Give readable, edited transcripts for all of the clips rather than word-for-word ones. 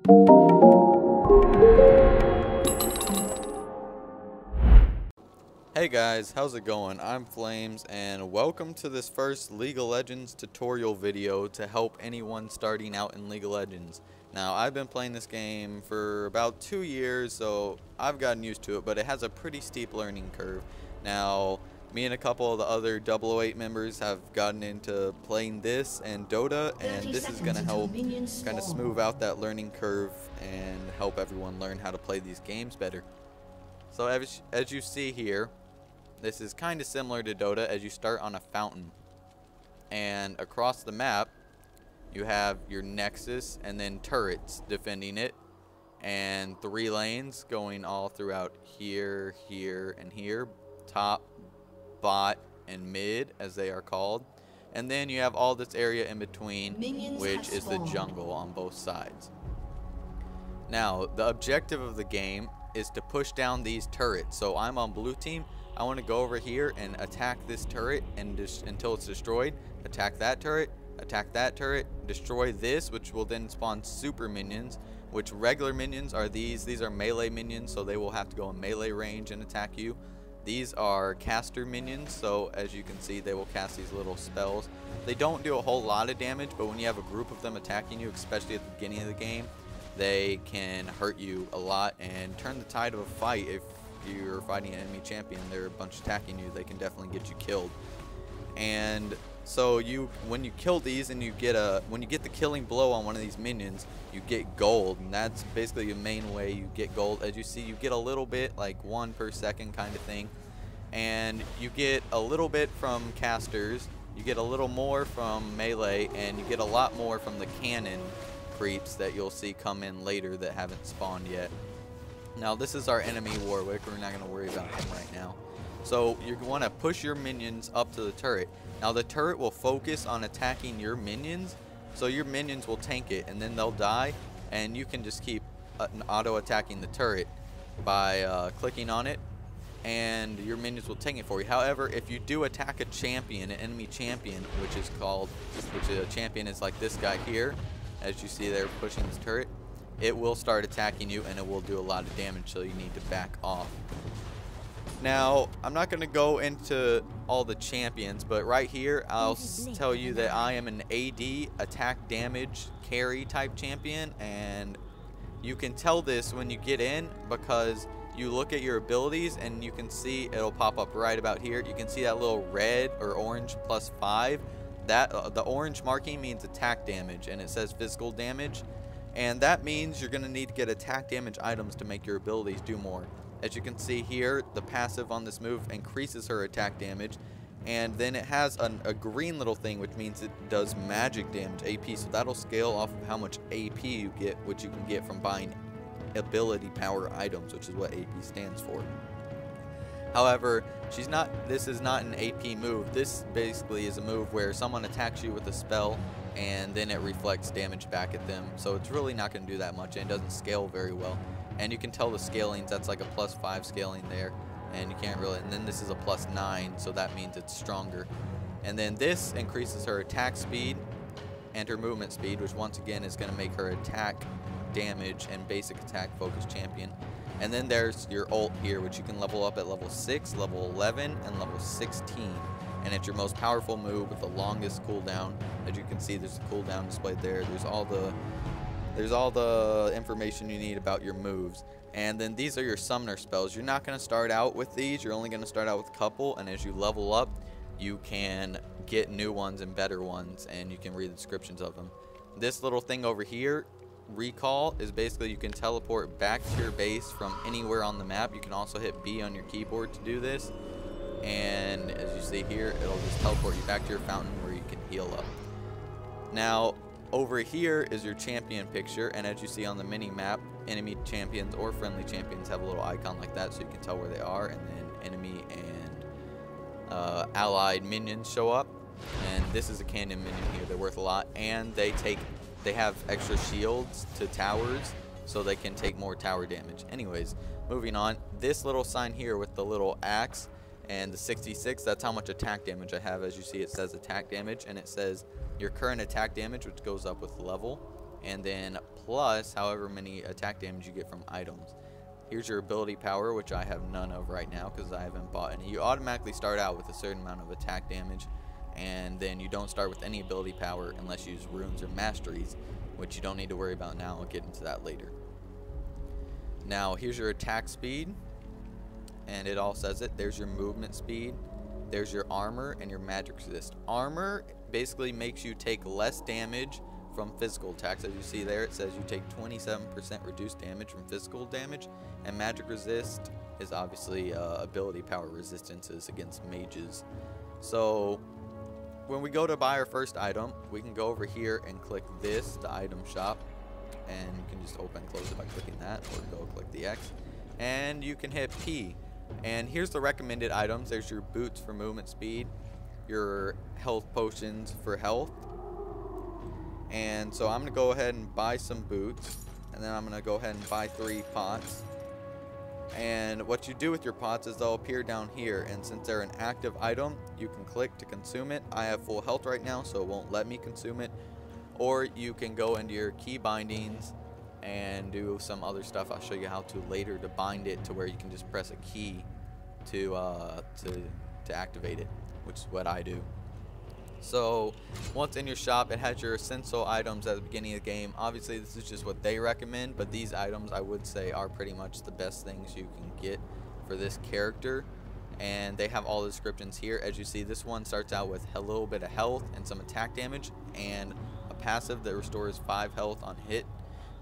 Hey guys, how's it going? I'm Flames and welcome to this first League of Legends tutorial video to help anyone starting out in League of Legends. Now, I've been playing this game for about 2 years, so I've gotten used to it, but it has a pretty steep learning curve. Now, me and a couple of the other 008 members have gotten into playing this and Dota, and this is going to help kind of smooth out that learning curve and help everyone learn how to play these games better. So as you see here, this is kind of similar to Dota as you start on a fountain. And across the map, you have your nexus and then turrets defending it. And 3 lanes going all throughout here, here, and here. Top, bot, and mid as they are called. And then you have all this area in between, which is the jungle on both sides. Now, the objective of the game is to push down these turrets. So I'm on blue team. I want to go over here and attack this turret and until it's destroyed. Attack that turret, destroy this, which will then spawn super minions, which regular minions are these. These are melee minions, so they will have to go in melee range and attack you. These are caster minions, so as you can see, they will cast these little spells. They don't do a whole lot of damage, but when you have a group of them attacking you, especially at the beginning of the game, they can hurt you a lot and turn the tide of a fight. If you're fighting an enemy champion, they're a bunch attacking you, they can definitely get you killed. And so when you kill these and when you get the killing blow on one of these minions, you get gold, and that's basically the main way you get gold. As you see, you get a little bit, like 1 per second kind of thing, and you get a little bit from casters, you get a little more from melee, and you get a lot more from the cannon creeps that you'll see come in later that haven't spawned yet. Now, this is our enemy Warwick. We're not going to worry about him right now. So you want to push your minions up to the turret. Now, the turret will focus on attacking your minions, so your minions will tank it, and then they'll die, and you can just keep auto-attacking the turret by clicking on it, and your minions will tank it for you. However, if you do attack a champion, an enemy champion, which a champion is like this guy here, as you see they're pushing this turret, it will start attacking you and it will do a lot of damage, so you need to back off. Now, I'm not going to go into all the champions, but right here I'll tell you that I am an AD, attack damage carry type champion, and you can tell this when you get in because you look at your abilities and you can see it'll pop up right about here. You can see that little red or orange +5. That the orange marking means attack damage, and it says physical damage, and that means you're going to need to get attack damage items to make your abilities do more. As you can see here, the passive on this move increases her attack damage, and then it has a green little thing, which means it does magic damage, AP, so that'll scale off of how much AP you get, which you can get from buying ability power items, which is what AP stands for. However, this is not an AP move. This basically is a move where someone attacks you with a spell and then it reflects damage back at them. So it's really not going to do that much, and it doesn't scale very well. And you can tell the scalings, that's like a +5 scaling there, and you can't really, and then this is a +9, so that means it's stronger. And then this increases her attack speed and her movement speed, which once again is going to make her attack damage and basic attack focused champion. And then there's your ult here, which you can level up at level 6, level 11, and level 16. And it's your most powerful move with the longest cooldown. As you can see, there's a cooldown displayed there. There's all the information you need about your moves. And then these are your summoner spells. You're not going to start out with these. You're only going to start out with a couple. And as you level up, you can get new ones and better ones. And you can read the descriptions of them. This little thing over here, recall, is basically you can teleport back to your base from anywhere on the map. You can also hit B on your keyboard to do this. And as you see here, it'll just teleport you back to your fountain where you can heal up. Now, over here is your champion picture, and as you see on the mini map, enemy champions or friendly champions have a little icon like that, so you can tell where they are, and then enemy and allied minions show up. And this is a cannon minion here. They're worth a lot, and they have extra shields to towers, so they can take more tower damage. Anyways, moving on, this little sign here with the little axe and the 66, that's how much attack damage I have. As you see, it says attack damage, and it says your current attack damage, which goes up with level, and then plus however many attack damage you get from items. Here's your ability power, which I have none of right now because I haven't bought any. You automatically start out with a certain amount of attack damage, and then you don't start with any ability power unless you use runes or masteries, which you don't need to worry about now. I'll get into that later. Now here's your attack speed, and it all says it. There's your movement speed, there's your armor, and your magic resist. Armor basically makes you take less damage from physical attacks. As you see there, it says you take 27% reduced damage from physical damage, and magic resist is obviously ability power resistances against mages. So when we go to buy our first item, we can go over here and click this, the item shop, and you can just open and close it by clicking that, or go click the X, and you can hit P. And here's the recommended items. There's your boots for movement speed, your health potions for health. And so I'm going to go ahead and buy some boots, and then I'm going to go ahead and buy 3 pots. And what you do with your pots is they'll appear down here, and since they're an active item, you can click to consume it. I have full health right now, so it won't let me consume it. Or you can go into your key bindings and do some other stuff I'll show you how to later to bind it to where you can just press a key to activate it, which is what I do. So once in your shop, it has your essential items at the beginning of the game. Obviously this is just what they recommend, but these items I would say are pretty much the best things you can get for this character, and they have all the descriptions here. As you see, this one starts out with a little bit of health and some attack damage, and a passive that restores 5 health on hit.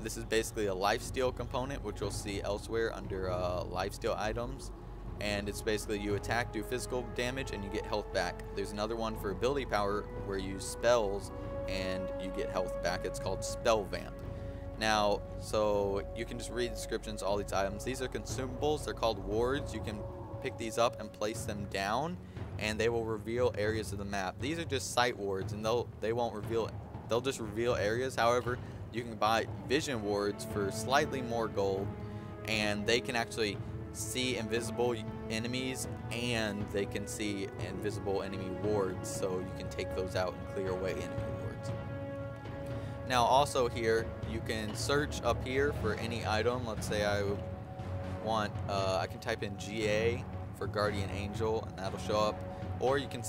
This is basically a lifesteal component, which you'll see elsewhere under lifesteal items. And it's basically you attack, do physical damage, and you get health back. There's another one for ability power where you use spells and you get health back. It's called Spell Vamp. Now, so you can just read the descriptions of all these items. These are consumables. They're called wards. You can pick these up and place them down, and they will reveal areas of the map. These are just sight wards, and they won't reveal. They'll just reveal areas. However, you can buy vision wards for slightly more gold, and they can actually see invisible enemies, and they can see invisible enemy wards, so you can take those out and clear away enemy wards. Now also here, you can search up here for any item. Let's say I want, I can type in GA for Guardian Angel, and that'll show up. Or you can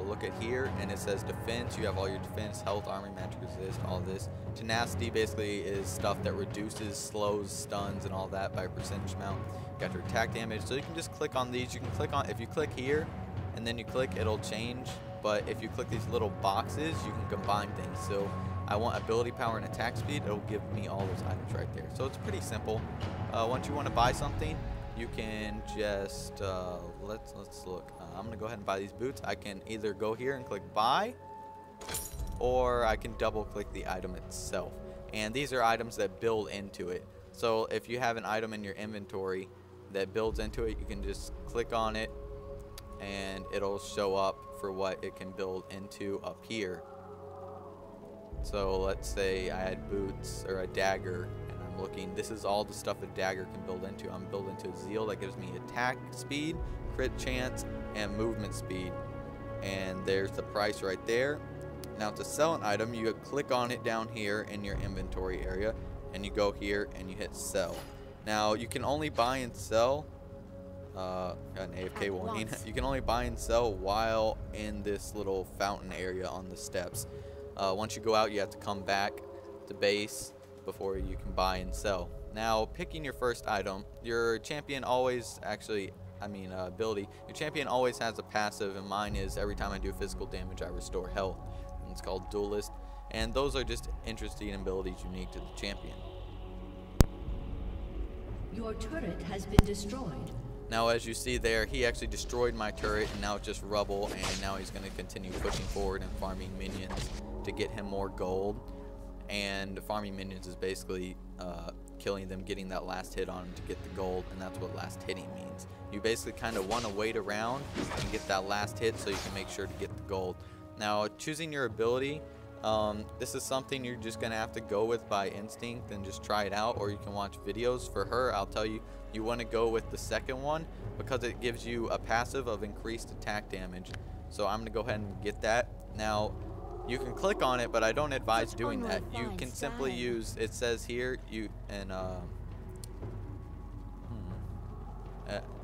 look at here, and it says defense. You have all your defense, health, armor, magic resist, all this. Tenacity basically is stuff that reduces, slows, stuns, and all that by a percentage amount. You got your attack damage, so you can just click on these. You can click on, if you click here, and then you click, it'll change. But if you click these little boxes, you can combine things. So I want ability power and attack speed, it'll give me all those items right there. So it's pretty simple. Once you want to buy something, you can just let's look. I'm gonna go ahead and buy these boots. I can either go here and click buy, or I can double click the item itself, and these are items that build into it. So if you have an item in your inventory that builds into it, you can just click on it and it'll show up for what it can build into up here. So let's say I had boots or a dagger, and I'm looking, this is all the stuff a dagger can build into. I'm building into a zeal that gives me attack speed, crit chance, and movement speed. And there's the price right there. Now to sell an item, you click on it down here in your inventory area, and you go here and you hit sell. Now you can only buy and sell, got an AFK warning. You can only buy and sell while in this little fountain area on the steps. Once you go out, you have to come back to base before you can buy and sell. Now, picking your first item, your champion always ability, your champion always has a passive, and mine is every time I do physical damage, I restore health. And it's called Duelist, and those are just interesting abilities unique to the champion. Your turret has been destroyed. Now, as you see there, he actually destroyed my turret, and now it's just rubble, and now he's going to continue pushing forward and farming minions to get him more gold. And farming minions is basically killing them, getting that last hit on them to get the gold, and that's what last hitting means. You basically kind of want to wait around and get that last hit so you can make sure to get the gold. Now, choosing your ability, this is something you're just going to have to go with by instinct and just try it out, or you can watch videos. For her, I'll tell you, you want to go with the second one because it gives you a passive of increased attack damage. So I'm going to go ahead and get that. Now, You can click on it, but I don't advise doing that. You can simply use, it says here, it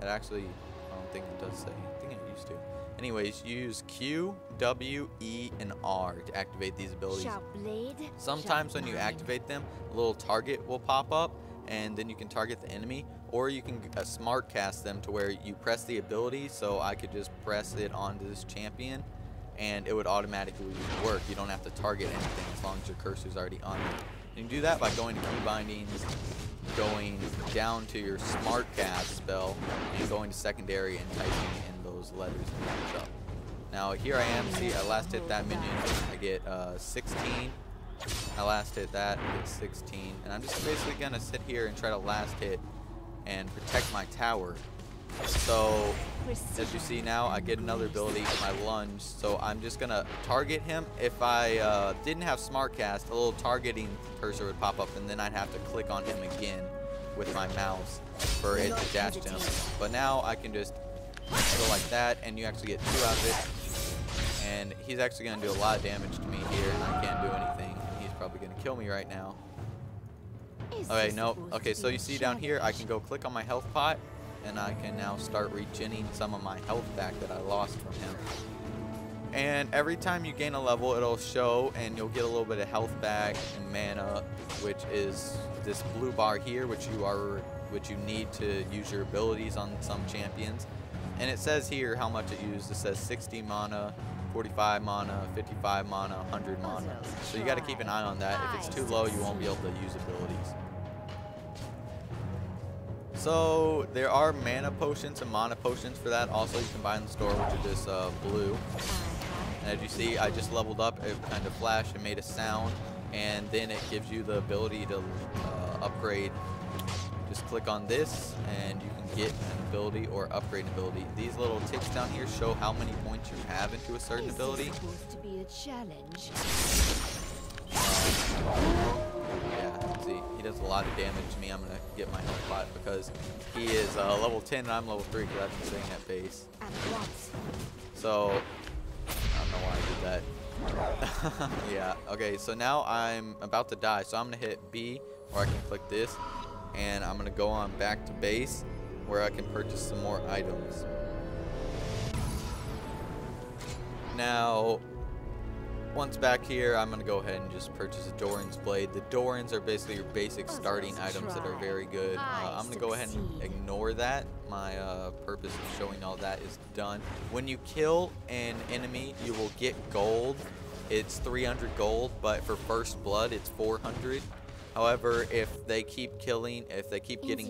actually, I don't think it does say. I think it used to. Anyways, you use Q, W, E, and R to activate these abilities. Sometimes when you activate them, a little target will pop up, and then you can target the enemy, or you can smart cast them to where you press the ability. So I could just press it onto this champion, and it would automatically work. You don't have to target anything as long as your cursor is already on it. You can do that by going to key bindings, going down to your smart cast spell, and going to secondary and typing in those letters and match up. Now here I am. See, I last hit that minion. I get 16. I last hit that. I get 16. And I'm just basically gonna sit here and try to last hit and protect my tower. So as you see now, I get another ability, my lunge. So I'm just gonna target him. If I didn't have smart cast, a little targeting cursor would pop up, and then I'd have to click on him again with my mouse for it to dash to him. But now I can just go like that, and you actually get 2 out of it. And he's actually gonna do a lot of damage to me here, and I can't do anything. He's probably gonna kill me right now. Okay, nope. Okay, so you see down here, I can go click on my health pot, and I can now start regenning some of my health back that I lost from him. And every time you gain a level, it'll show, and you'll get a little bit of health back and mana, which is this blue bar here, which you need to use your abilities on some champions. And it says here how much it used. It says 60 mana, 45 mana, 55 mana, 100 mana. So you got to keep an eye on that. If it's too low, you won't be able to use abilities. So there are mana potions and mana potions for that. Also, you can buy in the store, which is this blue. And as you see, I just leveled up. It kind of flashed and made a sound, and then it gives you the ability to upgrade. Just click on this, and you can get an ability or upgrade an ability. These little ticks down here show how many points you have into a certain ability. To be a challenge. Yeah, see, he does a lot of damage to me. I'm gonna get my health pot because he is level 10 and I'm level 3 because I've been sitting at base. So I don't know why I did that. Yeah. Okay. So now I'm about to die. So I'm gonna hit B, or I can click this, and I'm gonna go on back to base where I can purchase some more items. Now, once back here, I'm going to go ahead and just purchase a Doran's Blade. The Dorans are basically your basic starting items that are very good. I'm going to go ahead and ignore that. My purpose of showing all that is done. When you kill an enemy, you will get gold. It's 300 gold, but for first blood, it's 400. However, if they keep getting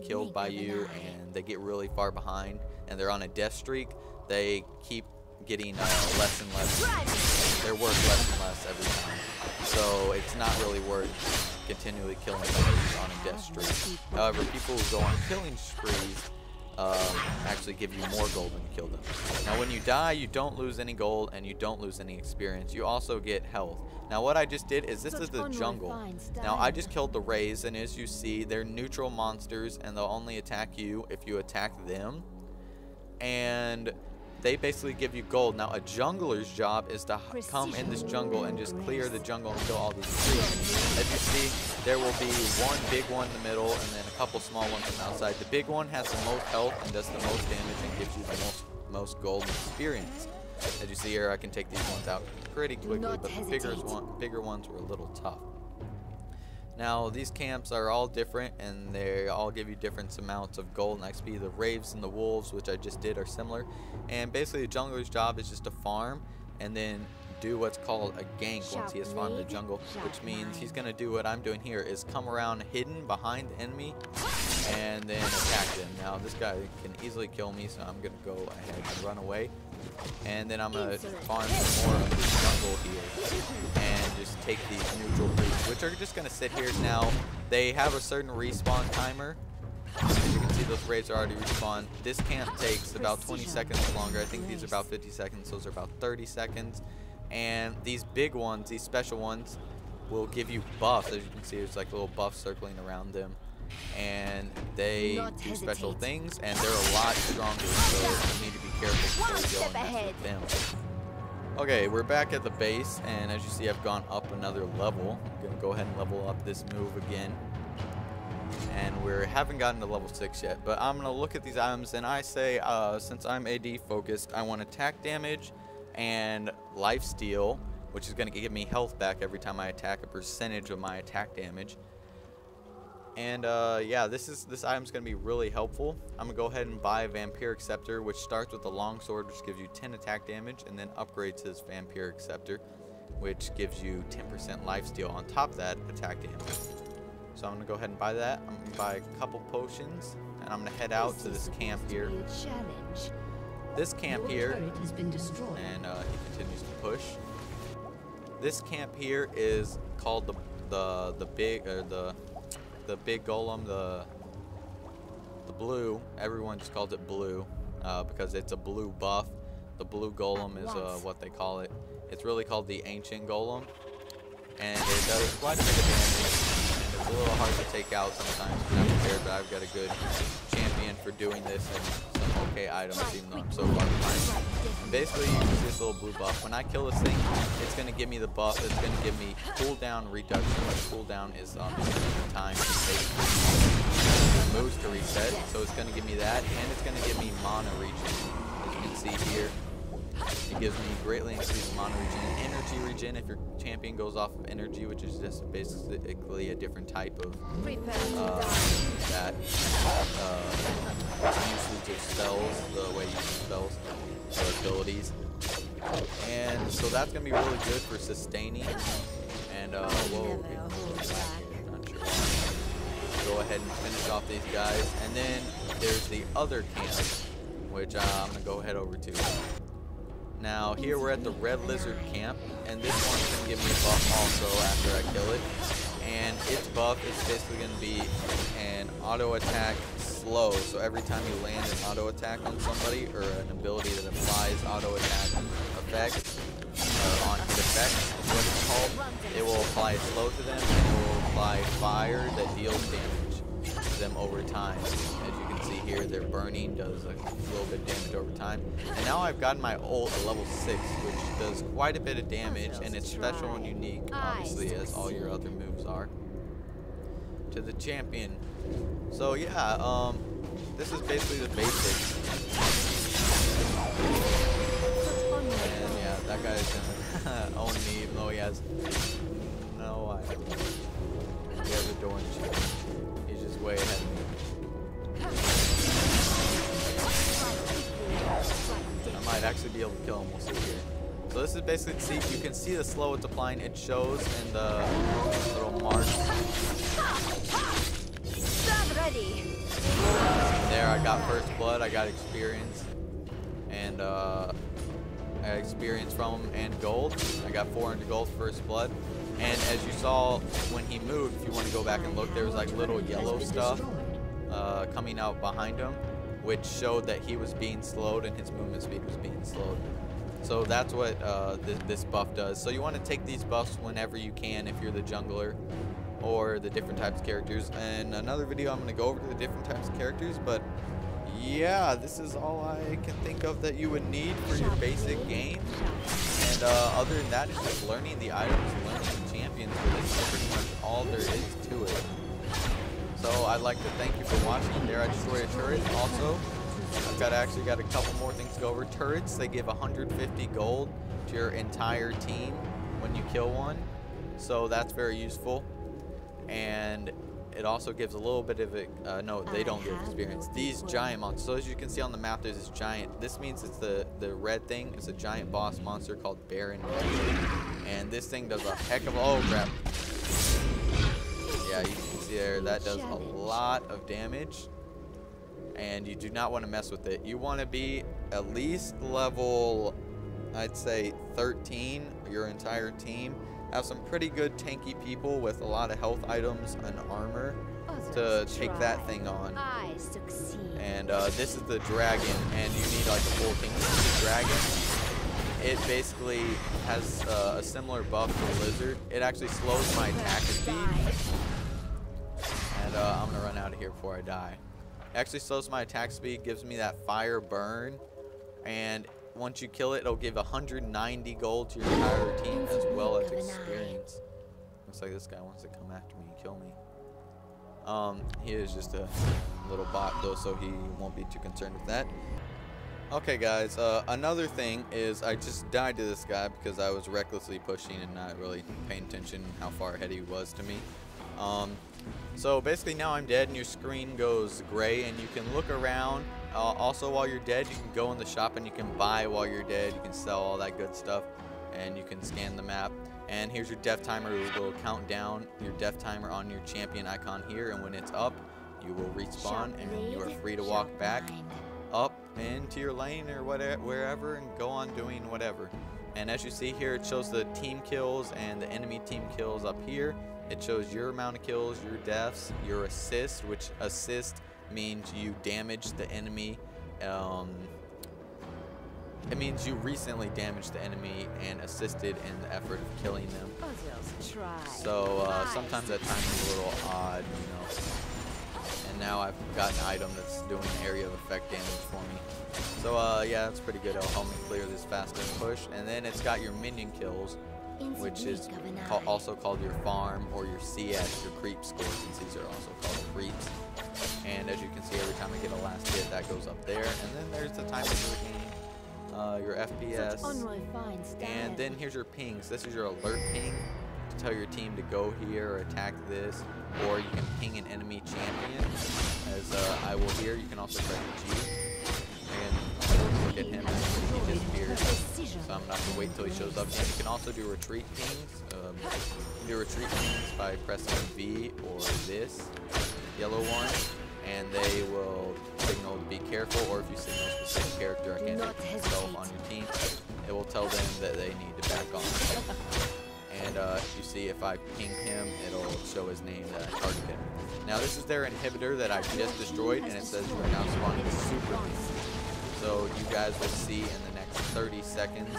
killed by you and they get really far behind and they're on a death streak, they keep getting less and less. They're worth less and less every time. So it's not really worth continually killing somebody who's on a death streak. However, people who go on killing sprees actually give you more gold when you kill them. Now when you die, you don't lose any gold and you don't lose any experience. You also get health. Now what I just did is, this is the jungle. Now I just killed the Rays, and as you see, they're neutral monsters and they'll only attack you if you attack them. And they basically give you gold. Now a jungler's job is to come in this jungle and just clear the jungle and kill all these trees. As you see, there will be one big one in the middle and then a couple small ones on the outside. The big one has the most health and does the most damage and gives you the most gold and experience. As you see here, I can take these ones out pretty quickly, but the bigger ones were a little tough. Now these camps are all different and they all give you different amounts of gold and XP. The Raves and the Wolves, which I just did, are similar. And basically the jungler's job is just to farm and then do what's called a gank once he has farmed the jungle, which means he's going to do what I'm doing here, is come around hidden behind the enemy and then attack them. Now this guy can easily kill me, so I'm going to go ahead and run away. And then I'm going to farm some more of this jungle here and just take these neutral creeps, which are just going to sit here. Now they have a certain respawn timer. As you can see, those raids are already respawned. This camp takes about 20 seconds longer. I think these are about 50 seconds. Those are about 30 seconds. And these big ones, these special ones, will give you buffs. As you can see, there's like little buffs circling around them. And they do special things, and they're a lot stronger, so you need to be careful before you go and mess with them. Okay, we're back at the base, and as you see, I've gone up another level. I'm gonna go ahead and level up this move again. And we haven't gotten to level 6 yet, but I'm gonna look at these items, and I say, since I'm AD focused, I want attack damage and lifesteal, which is gonna give me health back every time I attack, a percentage of my attack damage. And yeah, this item's gonna be really helpful. I'm gonna go ahead and buy a Vampiric Scepter, which starts with the longsword, which gives you 10 attack damage, and then upgrades to this Vampiric Scepter, which gives you 10% lifesteal on top of that attack damage. So I'm gonna go ahead and buy that. I'm gonna buy a couple potions, and I'm gonna head out to this camp here. This camp here, and he continues to push. This camp here is called the big golem, the blue. Everyone just calls it blue because it's a blue buff. The blue golem is what they call it. It's really called the ancient golem, and it does quite a bit of damage. It's a little hard to take out sometimes, but I'm prepared that I've got a good champion for doing this and some okay items, even though I'm so far behind. And basically, you can see this little blue buff. When I kill this thing, it's going to give me the buff. It's going to give me cooldown reduction. Cooldown is time to take moves to reset. So it's going to give me that, and it's going to give me mana regen. As you can see here, it gives me greatly increased mana regen and energy regen if your champion goes off of energy, which is just basically a different type of usage of spells, the way you use spells or abilities. And so that's gonna be really good for sustaining. And whoa, not sure why. Go ahead and finish off these guys, and then there's the other camp, which I'm gonna go head over to. Now here we're at the Red Lizard camp, and this one's going to give me a buff also after I kill it. And its buff is basically going to be an auto attack slow, so every time you land an auto attack on somebody, or an ability that applies auto attack effect, on hit effect is what it's called, it will apply a slow to them, and it will apply fire that deals damage to them over time. As you can see here, their burning does a little bit of damage over time. And now I've gotten my ult at level 6, which does quite a bit of damage, and it's special and unique, obviously, as all your other moves are, to the champion. So yeah, this is basically the basics. And yeah, that guy's gonna own me, even though he has no item. He has a Doran shield. He's just way ahead of me. I might actually be able to kill him. We'll see here. So this is basically, see, you can see the slow it's applying. It shows in the little mark. There, I got first blood. I got experience, and I got experience from him and gold. I got 400 gold first blood. And as you saw when he moved, if you want to go back and look, there was like little yellow stuff coming out behind him, which showed that he was being slowed and his movement speed was being slowed. So that's what this buff does. So you want to take these buffs whenever you can if you're the jungler or the different types of characters. In another video, I'm going to go over to the different types of characters, but yeah, this is all I can think of that you would need for your basic game. And other than that, it's just learning the items, learning the champions. This is pretty much all there is to it. So I'd like to thank you for watching. There I destroyed a turret. Also, I've actually got a couple more things to go over. Turrets, they give 150 gold to your entire team when you kill one. So that's very useful. And it also gives a little bit of it, no, they don't give experience. These giant monsters, so as you can see on the map, there's this giant, this means it's the red thing. It's a giant boss monster called Baron. And this thing does a heck of a, oh crap. Yeah, you can see there, that does a lot of damage. And you do not want to mess with it. You want to be at least level, I'd say 13, your entire team. Have some pretty good tanky people with a lot of health items and armor to take that thing on. And this is the dragon, and you need like a full king. This is the dragon. It basically has a similar buff to the lizard. It actually slows my attack speed. And I'm gonna run out of here before I die. It actually slows my attack speed, gives me that fire burn, and once you kill it, it'll give 190 gold to your entire team as well as experience. Looks like this guy wants to come after me and kill me. He is just a little bot though, so he won't be too concerned with that. Okay guys, another thing is I just died to this guy because I was recklessly pushing and not really paying attention how far ahead he was to me. So basically now I'm dead and your screen goes gray and you can look around. Also while you're dead, you can go in the shop and you can buy while you're dead. You can sell all that good stuff and you can scan the map. And here's your death timer. It will count down your death timer on your champion icon here, and when it's up, you will respawn and you are free to walk back up into your lane or whatever, wherever, and go on doing whatever. And as you see here, it shows the team kills and the enemy team kills up here. It shows your amount of kills, your deaths, your assist, which assist means you damaged the enemy. It means you recently damaged the enemy and assisted in the effort of killing them. So sometimes that time is a little odd, you know. And now I've got an item that's doing area of effect damage for me. So yeah, that's pretty good. It'll help me clear this faster push. And then it's got your minion kills, which is also called your farm or your CS, your creep score, since these are also called creeps. And as you can see, every time I get a last hit, that goes up there. And then there's the timer for the game. Your FPS, and then here's your pings. This is your alert ping to tell your team to go here or attack this, or you can ping an enemy champion, as I will here. You can also press G, and look at him, he disappears, so I'm not going to wait until he shows up. And you can also do retreat pings. Do retreat pings by pressing V or this yellow one, and they will signal to be careful, or if you signal a specific character, I can't do myself on your team, it will tell them that they need to back off. And you see if I ping him, it'll show his name that I targeted him. Now this is their inhibitor that I just destroyed, and it says you are now spawning super minions. So you guys will see in the next 30 seconds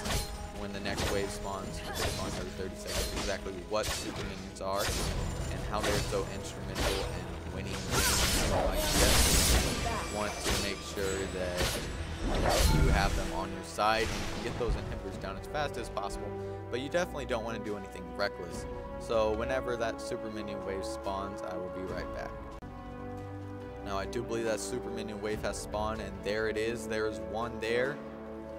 when the next wave spawns, which will spawn every 30 seconds, exactly what super minions are and how they're so instrumental in winning games. So I just want to make sure that you have them on your side and get those inhibitors down as fast as possible. But you definitely don't want to do anything reckless. So whenever that super minion wave spawns, I will be right back. Now I do believe that super minion wave has spawned, and there it is. There's one there,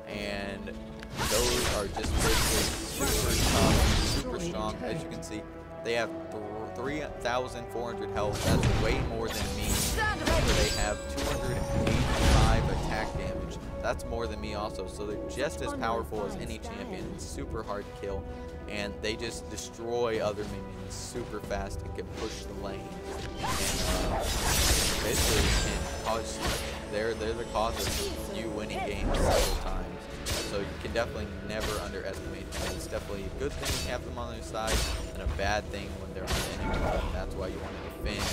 and those are just basically super tough, super strong. As you can see, they have 3,400 health. That's way more than me. So they have 285 attack damage. That's more than me also. So they're just as powerful as any champion. It's super hard to kill, and they just destroy other minions super fast and can push the lane. And basically, can cause, they're the cause of you winning games several times. So you can definitely never underestimate them. It's definitely a good thing to have them on their side, and a bad thing when they're on the enemy side. That's why you want to defend.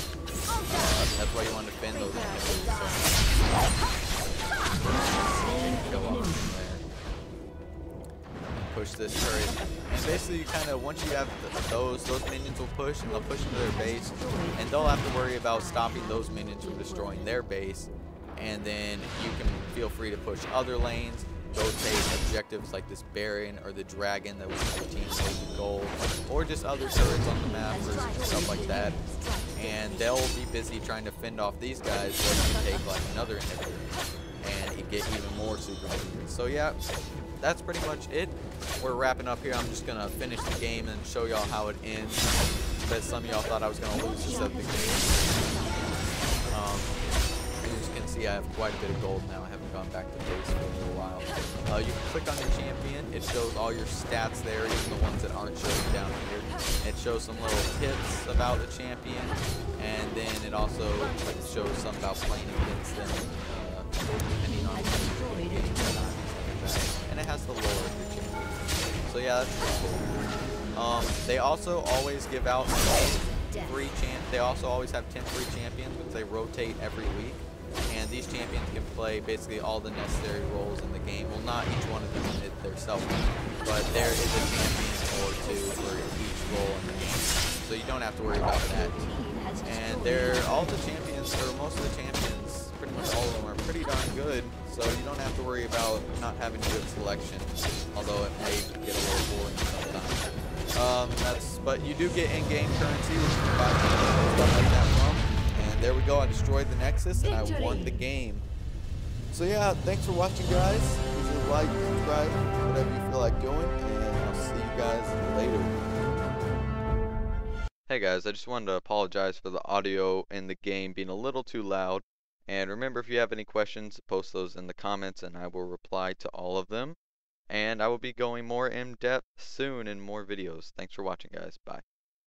That's why you want to defend those enemies. Go off from there. And push this turret. And basically, you kind of, once you have those minions will push, and they'll push into their base, and they'll have to worry about stopping those minions from destroying their base. And then you can feel free to push other lanes. Rotate objectives like this Baron or the Dragon that was your team with gold, or just other turrets on the map or stuff like that. And they'll be busy trying to fend off these guys, so you can take like another inhibitor and you get even more super minions. So yeah, that's pretty much it. We're wrapping up here. I'm just gonna finish the game and show y'all how it ends. Bet some of y'all thought I was gonna lose this epic game. As you can see, I have quite a bit of gold now. I haven't gone back to base for a little while. You can click on your champion. It shows all your stats there, even the ones that aren't showing down here. It shows some little tips about the champion, and then it also shows some about playing against them, depending on the game that I'm using. And it has the lore of your champion. So yeah, that's pretty cool. They also always give out free They also always have 10 free champions, which they rotate every week. And these champions can play basically all the necessary roles in the game. Well, not each one of them themselves, but there is a champion or two for each role in the game. So you don't have to worry about that. And all the champions, or most of the champions, pretty much all of them are pretty darn good, so you don't have to worry about not having a good selection, although it may get a little boring sometimes. But you do get in-game currency, which you can buy stuff like that from. And there we go, I destroyed the Nexus, and I won the game. So yeah, thanks for watching, guys. Please like, subscribe, whatever you feel like doing, and I'll see you guys later. Hey guys, I just wanted to apologize for the audio in the game being a little too loud. And remember, if you have any questions, post those in the comments and I will reply to all of them. And I will be going more in depth soon in more videos. Thanks for watching, guys. Bye.